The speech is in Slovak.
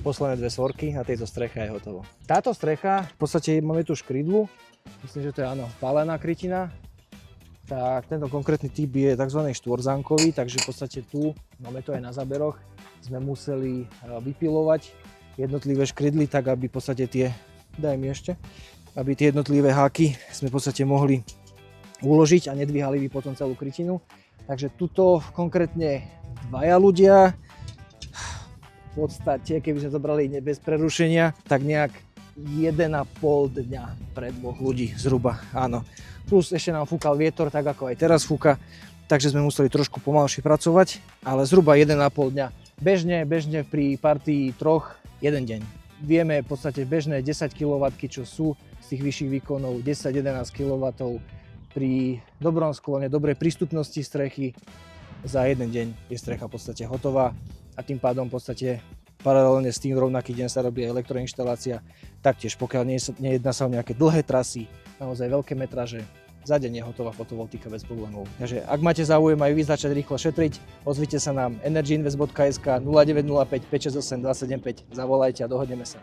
posledné 2 svorky a tejto strecha je hotovo. Táto strecha, v podstate máme tu škrydlu, myslím, že to je áno, pálená krytina. Tak tento konkrétny typ je tzv. Štvorzánkový, takže v podstate tu, máme to aj na záberoch, sme museli vypilovať jednotlivé škrydly tak, aby v podstate aby tie jednotlivé háky sme v podstate mohli uložiť a nedvíhali by potom celú krytinu. Takže tuto konkrétne 2 ľudia, v podstate keby sme to brali bez prerušenia, tak nejak 1,5 dňa pre 2 ľudí zhruba, áno. Plus ešte nám fúkal vietor, tak ako aj teraz fúka, takže sme museli trošku pomalšie pracovať, ale zhruba 1,5 dňa. Bežne pri partii 3, 1 deň. Vieme v podstate bežné 10 kW, čo sú z tých vyšších výkonov, 10-11 kW pri dobrom sklone, dobrej prístupnosti strechy, za 1 deň je strecha v podstate hotová a tým pádom v podstate paralelne s tým rovnaký deň sa robí elektroinštalácia. Taktiež pokiaľ nejedná sa o nejaké dlhé trasy, naozaj veľké metraže, za deň je hotová fotovoltika bez problémov. Takže ak máte záujem aj vy začať rýchlo šetriť, ozvite sa nám energyinvest.sk 0905 568 275, zavolajte a dohodneme sa.